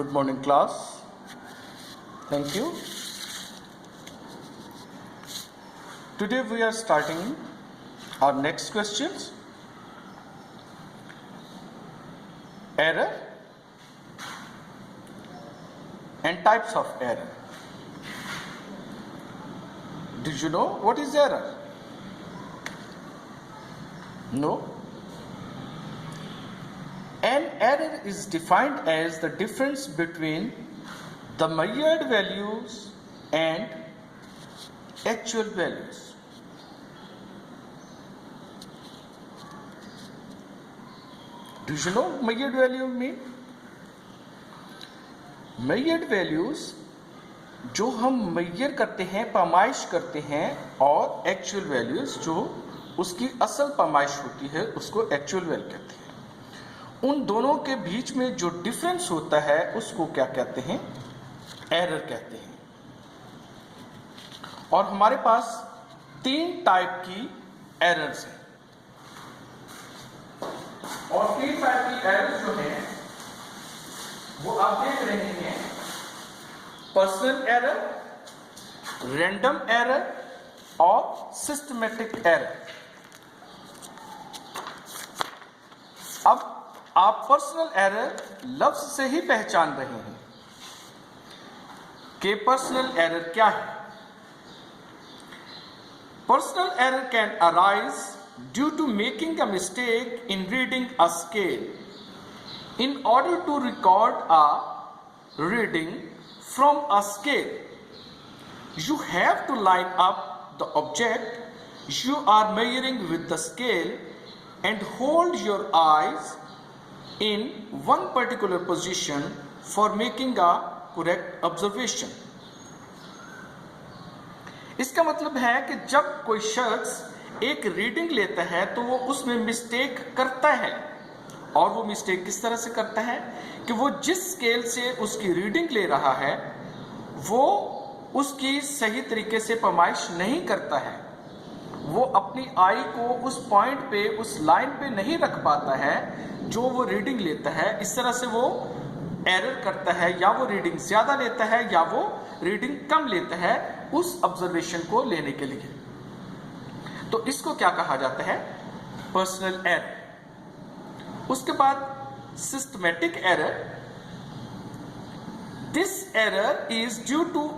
Good morning, class. Thank you. Today we are starting our next questions. Error and types of error. Did you know what is error? No? An error is defined as the difference between the measured values and actual values. Do you know measured value mean? Measured values जो हम measure करते हैं, पैमाइश करते हैं, और actual values जो उसकी असल पैमाइश होती है उसको actual value कहते हैं। उन दोनों के बीच में जो डिफरेंस होता है उसको क्या कहते हैं? एरर कहते हैं। और हमारे पास 3 टाइप की एरर्स हैं, और 3 टाइप की एरर्स जो हैं वो आप देख रहे हैं: पर्सनल एरर, रैंडम एरर और सिस्टमैटिक एरर। अब आप पर्सनल एरर लफ्ज से ही पहचान रहे हैं कि पर्सनल एरर क्या है। Personal error can arise due to making a mistake in reading a scale. In order to record a reading from a scale, you have to line up the object you are measuring with the scale and hold your eyes in one particular position for making a correct observation. इसका मतलब है कि जब कोई शख्स एक reading लेता है तो वो उसमें मिस्टेक करता है, और वो मिस्टेक किस तरह से करता है कि वो जिस स्केल से उसकी रीडिंग ले रहा है वो उसकी सही तरीके से पैमाइश नहीं करता है। वो अपनी आई को उस पॉइंट पे, उस लाइन पे नहीं रख पाता है जो वो रीडिंग लेता है। इस तरह से वो एरर करता है, या वो रीडिंग ज्यादा लेता है या वो रीडिंग कम लेता है उस ऑब्जर्वेशन को लेने के लिए। तो इसको क्या कहा जाता है? Personal error. उसके बाद systematic error. This error is due to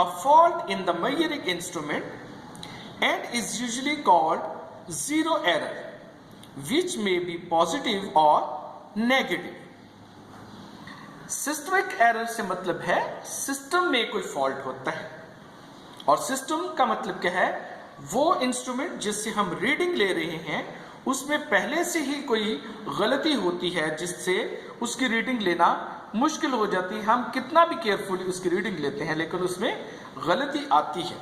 a fault in the measuring instrument and is usually called zero error, which may be positive or negative. Systemic error से मतलब है सिस्टम में कोई फॉल्ट होता है, और सिस्टम का मतलब क्या है? वो इंस्ट्रूमेंट जिससे हम रीडिंग ले रहे हैं उसमें पहले से ही कोई गलती होती है जिससे उसकी रीडिंग लेना मुश्किल हो जाती है। हम कितना भी केयरफुली उसकी रीडिंग लेते हैं लेकिन उसमें गलती आती है,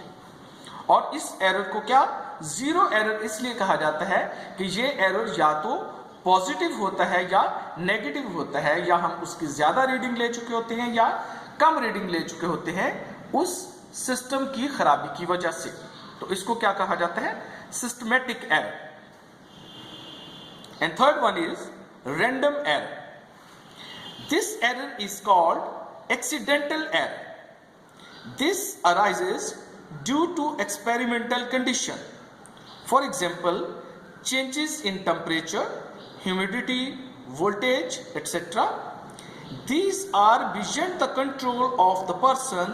और इस एरर को क्या जीरो एरर इसलिए कहा जाता है कि ये एरर या तो पॉजिटिव होता है या नेगेटिव होता है, या हम उसकी ज्यादा रीडिंग ले चुके होते हैं या कम रीडिंग ले चुके होते हैं उस सिस्टम की खराबी की वजह से। तो इसको क्या कहा जाता है? Systematic error. And third one is random error. This error is called accidental error. This arises due to experimental condition. For example, changes in temperature, humidity, voltage, etc. These are beyond the control of the person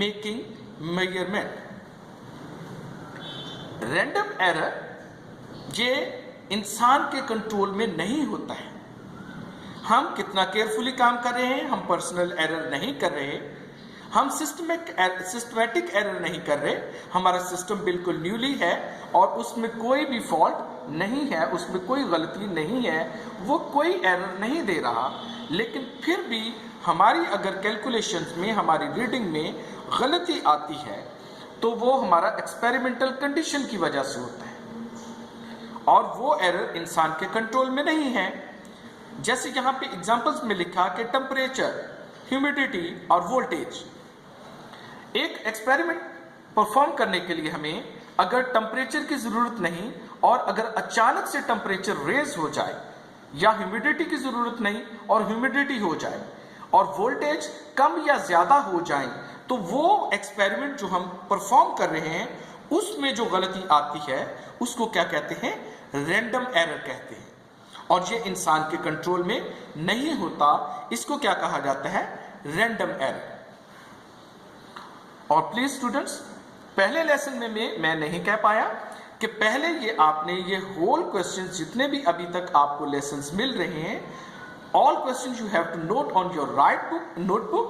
making measurement. Random error ये इंसान के control में नहीं होता है। हम कितना carefully काम कर रहे हैं, हम पर्सनल एरर नहीं कर रहे, हम सिस्टमैटिक एरर नहीं कर रहे। हमारा सिस्टम बिल्कुल न्यूली है और उसमें कोई भी फॉल्ट नहीं है, उसमें कोई गलती नहीं है, वो कोई एरर नहीं दे रहा, लेकिन फिर भी हमारी अगर कैलकुलेशंस में, हमारी रीडिंग में गलती आती है तो वो हमारा एक्सपेरिमेंटल कंडीशन की वजह से होता है, और वो एरर इंसान के कंट्रोल में नहीं है। जैसे यहां पे एग्जांपल्स में लिखा कि टेम्परेचर, ह्यूमिडिटी और वोल्टेज। एक एक्सपेरिमेंट परफॉर्म करने के लिए हमें अगर टेम्परेचर की जरूरत नहीं, और अगर अचानक से टेम्परेचर रेज हो जाए, या ह्यूमिडिटी की जरूरत नहीं और ह्यूमिडिटी हो जाए, और वोल्टेज कम या ज्यादा हो जाए तो वो एक्सपेरिमेंट जो हम परफॉर्म कर रहे हैं उसमें जो गलती आती है उसको क्या कहते हैं, रैंडम एरर कहते हैं, और ये इंसान के कंट्रोल में नहीं होता, इसको क्या कहा जाता है, रैंडम एरर। और प्लीज स्टूडेंट्स, पहले लेसन में मैं नहीं कह पाया कि पहले ये आपने ये होल क्वेश्चन जितने भी अभी तक आपको लेसन्स मिल रहे हैं, all questions you have to note on your right book notebook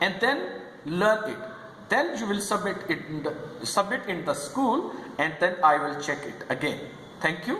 and then learn it, then you will submit in the school and then I will check it again. Thank you.